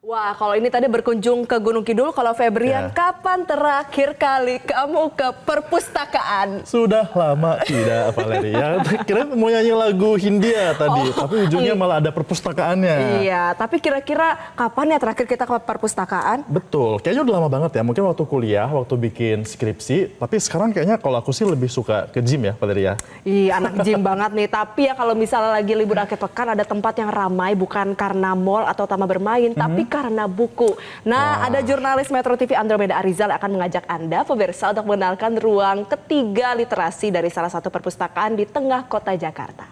Wah, kalau ini tadi berkunjung ke Gunung Kidul, kalau Febrian, kapan terakhir kali kamu ke perpustakaan? Sudah lama tidak, Valeria. Kira mau nyanyi lagu Hindia tadi, tapi ujungnya malah ada perpustakaannya. Iya, tapi kira-kira kapan ya terakhir kita ke perpustakaan? Betul, kayaknya udah lama banget ya. Mungkin waktu kuliah, waktu bikin skripsi. Tapi sekarang kayaknya kalau aku sih lebih suka ke gym ya, Valeria. Iya, anak gym banget nih. Tapi ya kalau misalnya lagi libur akhir pekan, ada tempat yang ramai bukan karena mall atau taman bermain, tapi karena buku. Nah, ada jurnalis Metro TV Andromeda Arizal akan mengajak Anda, pemirsa, untuk mengenalkan ruang ketiga literasi dari salah satu perpustakaan di tengah kota Jakarta.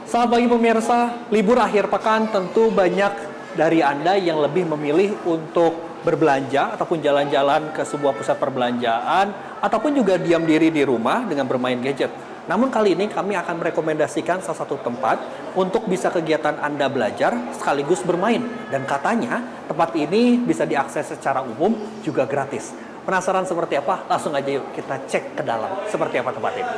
Selamat pagi pemirsa, libur akhir pekan tentu banyak dari Anda yang lebih memilih untuk berbelanja ataupun jalan-jalan ke sebuah pusat perbelanjaan ataupun juga diam diri di rumah dengan bermain gadget. Namun kali ini kami akan merekomendasikan salah satu tempat untuk bisa kegiatan Anda belajar sekaligus bermain. Dan katanya tempat ini bisa diakses secara umum juga gratis. Penasaran seperti apa? Langsung aja yuk kita cek ke dalam seperti apa tempat ini.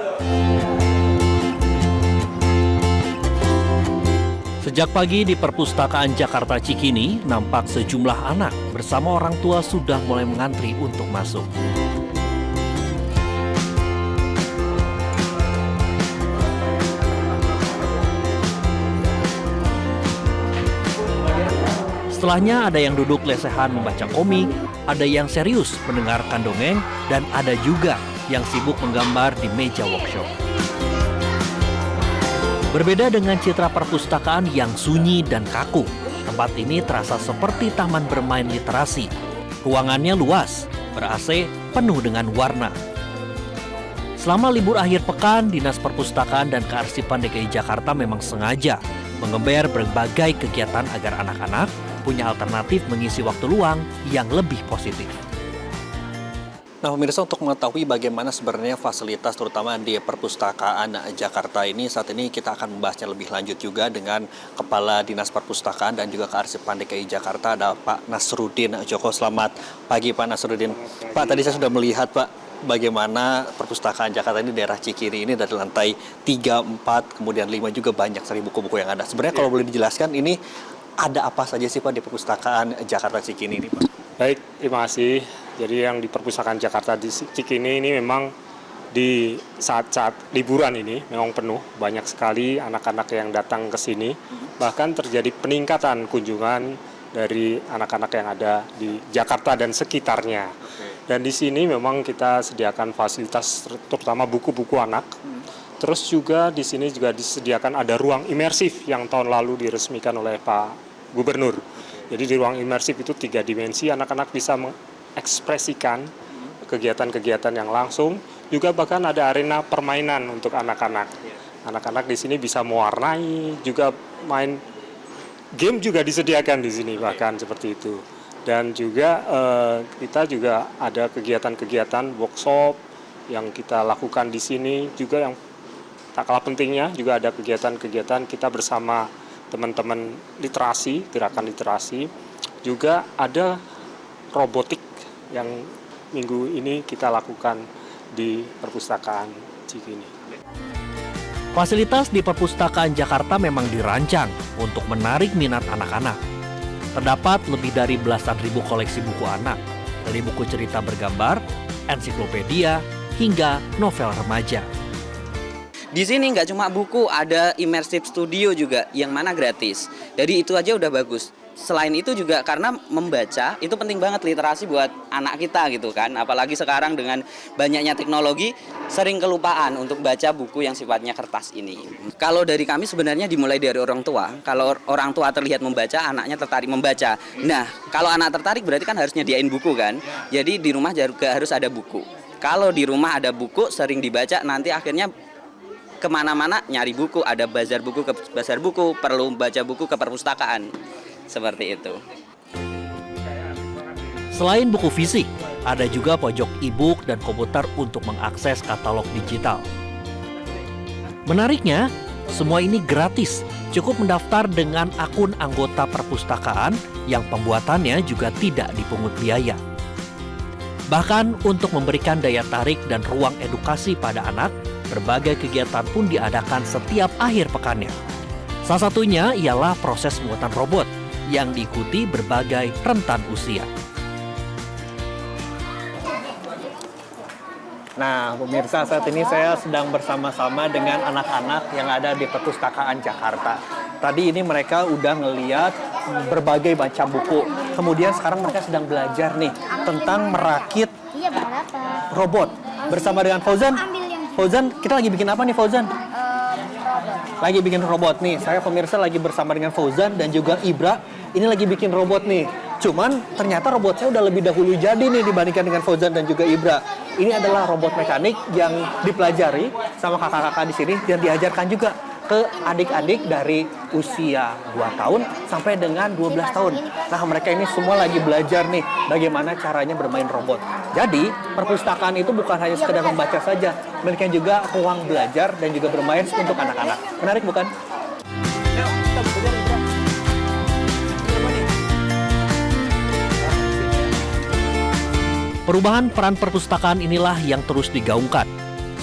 Sejak pagi di Perpustakaan Jakarta Cikini, nampak sejumlah anak bersama orang tua sudah mulai mengantri untuk masuk. Setelahnya ada yang duduk lesehan membaca komik, ada yang serius mendengarkan dongeng, dan ada juga yang sibuk menggambar di meja workshop. Berbeda dengan citra perpustakaan yang sunyi dan kaku, tempat ini terasa seperti taman bermain literasi. Ruangannya luas, ber-AC, penuh dengan warna. Selama libur akhir pekan, Dinas Perpustakaan dan Kearsipan DKI Jakarta memang sengaja mengember berbagai kegiatan agar anak-anak punya alternatif mengisi waktu luang yang lebih positif. Nah pemirsa, untuk mengetahui bagaimana sebenarnya fasilitas terutama di Perpustakaan Jakarta ini, saat ini kita akan membahasnya lebih lanjut juga dengan Kepala Dinas Perpustakaan dan juga Kearsipan DKI Jakarta, ada Pak Nasruddin Joko. Selamat pagi Pak Nasruddin. Pak, tadi saya sudah melihat Pak bagaimana Perpustakaan Jakarta ini daerah Cikini ini dari lantai 3, 4, kemudian 5 juga banyak sekali buku-buku yang ada. Sebenarnya kalau boleh dijelaskan ini ada apa saja sih Pak di Perpustakaan Jakarta Cikini ini Pak? Baik, terima kasih. Jadi yang di Perpustakaan Jakarta di Cikini ini memang di saat-saat liburan ini memang penuh. Banyak sekali anak-anak yang datang ke sini. Bahkan terjadi peningkatan kunjungan dari anak-anak yang ada di Jakarta dan sekitarnya. Dan di sini memang kita sediakan fasilitas terutama buku-buku anak. Terus juga di sini juga disediakan ada ruang imersif yang tahun lalu diresmikan oleh Pak Gubernur. Jadi di ruang imersif itu 3 dimensi, anak-anak bisa mengekspresikan kegiatan-kegiatan yang langsung. Juga bahkan ada arena permainan untuk anak-anak. Anak-anak di sini bisa mewarnai, juga main game juga disediakan di sini bahkan seperti itu. Dan juga kita juga ada kegiatan-kegiatan workshop yang kita lakukan di sini juga yang tak kalah pentingnya juga ada kegiatan-kegiatan kita bersama teman-teman literasi, gerakan literasi. Juga ada robotik yang minggu ini kita lakukan di Perpustakaan Cikini. Fasilitas di Perpustakaan Jakarta memang dirancang untuk menarik minat anak-anak. Terdapat lebih dari belasan ribu koleksi buku anak, dari buku cerita bergambar, ensiklopedia, hingga novel remaja. Di sini nggak cuma buku, ada immersive studio juga yang mana gratis. Jadi itu aja udah bagus. Selain itu juga karena membaca itu penting banget literasi buat anak kita gitu kan. Apalagi sekarang dengan banyaknya teknologi sering kelupaan untuk baca buku yang sifatnya kertas ini. Kalau dari kami sebenarnya dimulai dari orang tua. Kalau orang tua terlihat membaca, anaknya tertarik membaca. Nah, kalau anak tertarik berarti kan harus nyediain buku kan. Jadi di rumah juga harus ada buku. Kalau di rumah ada buku sering dibaca, nanti akhirnya kemana-mana nyari buku, ada bazar buku ke bazar buku, perlu baca buku ke perpustakaan, seperti itu. Selain buku fisik, ada juga pojok e-book dan komputer untuk mengakses katalog digital. Menariknya, semua ini gratis, cukup mendaftar dengan akun anggota perpustakaan yang pembuatannya juga tidak dipungut biaya. Bahkan untuk memberikan daya tarik dan ruang edukasi pada anak, berbagai kegiatan pun diadakan setiap akhir pekannya. Salah satunya ialah proses pembuatan robot yang diikuti berbagai rentan usia. Nah, pemirsa, saat ini saya sedang bersama-sama dengan anak-anak yang ada di Perpustakaan Jakarta. Tadi ini mereka udah ngeliat berbagai macam buku. Kemudian sekarang mereka sedang belajar nih tentang merakit robot bersama dengan Fauzan. Fauzan, kita lagi bikin apa nih Fauzan? Lagi bikin robot nih. Saya pemirsa lagi bersama dengan Fauzan dan juga Ibra. Ini lagi bikin robot nih. Cuman ternyata robot saya udah lebih dahulu jadi nih dibandingkan dengan Fauzan dan juga Ibra. Ini adalah robot mekanik yang dipelajari sama kakak-kakak di sini dan diajarkan juga ke adik-adik dari usia 2 tahun sampai dengan 12 tahun. Nah, mereka ini semua lagi belajar nih bagaimana caranya bermain robot. Jadi, perpustakaan itu bukan hanya sekedar membaca saja, melainkan juga ruang belajar dan juga bermain untuk anak-anak. Menarik bukan? Perubahan peran perpustakaan inilah yang terus digaungkan.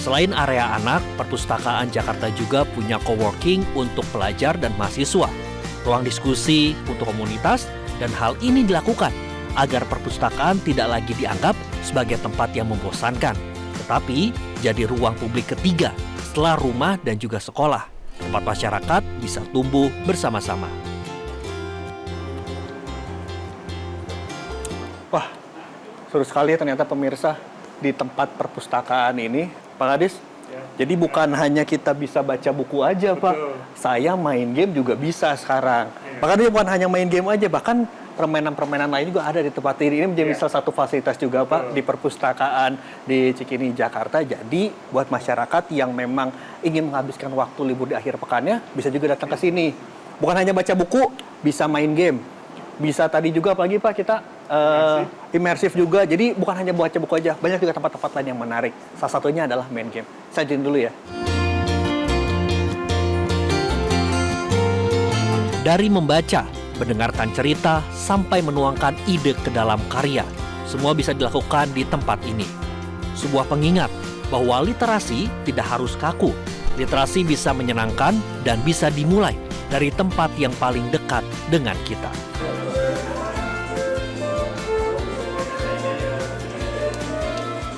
Selain area anak, Perpustakaan Jakarta juga punya coworking untuk pelajar dan mahasiswa, ruang diskusi untuk komunitas, dan hal ini dilakukan agar perpustakaan tidak lagi dianggap sebagai tempat yang membosankan, tetapi jadi ruang publik ketiga setelah rumah dan juga sekolah, tempat masyarakat bisa tumbuh bersama-sama. Wah, seru sekali ternyata pemirsa di tempat perpustakaan ini, Pak Kadis. Jadi bukan hanya kita bisa baca buku aja, Pak. Saya main game juga bisa sekarang. Pak Kadis bukan hanya main game aja, bahkan permainan-permainan lain juga ada di tempat ini. Ini menjadi salah satu fasilitas juga, Pak, di perpustakaan di Cikini, Jakarta. Jadi buat masyarakat yang memang ingin menghabiskan waktu libur di akhir pekannya, bisa juga datang ke sini. Bukan hanya baca buku, bisa main game. Bisa tadi juga apalagi Pak kita imersif juga. Jadi bukan hanya baca buku aja, banyak juga tempat-tempat lain yang menarik. Salah satunya adalah main game. Saya izin dulu ya. Dari membaca, mendengarkan cerita, sampai menuangkan ide ke dalam karya, semua bisa dilakukan di tempat ini. Sebuah pengingat bahwa literasi tidak harus kaku. Literasi bisa menyenangkan dan bisa dimulai dari tempat yang paling dekat dengan kita.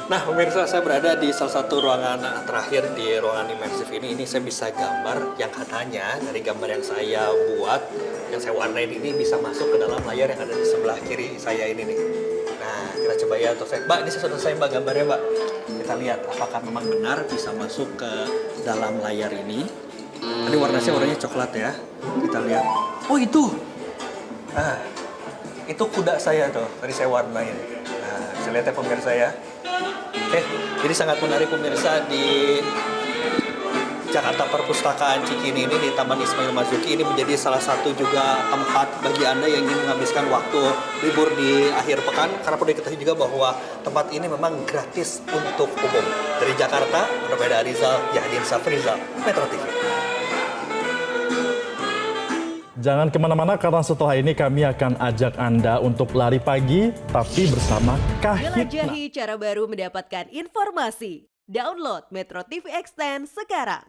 Nah, pemirsa, saya berada di salah satu ruangan terakhir di ruangan imersif ini. Ini saya bisa gambar yang katanya dari gambar yang saya buat, yang saya warnain ini bisa masuk ke dalam layar yang ada di sebelah kiri saya ini nih. Nah, kita coba ya untuk saya. Mbak, ini sudah selesai Mbak gambarnya, Mbak. Kita lihat apakah memang benar bisa masuk ke dalam layar ini. Tadi warnanya coklat ya. Kita lihat. Oh, itu. Nah, itu kuda saya tuh. Tadi saya warnain. Nah, bisa lihat ya pemirsa ya. Oke, jadi sangat menarik pemirsa di Jakarta Perpustakaan Cikini ini di Taman Ismail Marzuki ini menjadi salah satu juga tempat bagi Anda yang ingin menghabiskan waktu libur di akhir pekan, karena perlu diketahui juga bahwa tempat ini memang gratis untuk umum. Dari Jakarta, Andromeda Arizal, Yahdin Safrizal, Metro TV. Jangan kemana-mana karena setelah ini kami akan ajak Anda untuk lari pagi tapi bersama Kahitna. Jelajahi cara baru mendapatkan informasi. Download Metro TV Extend sekarang.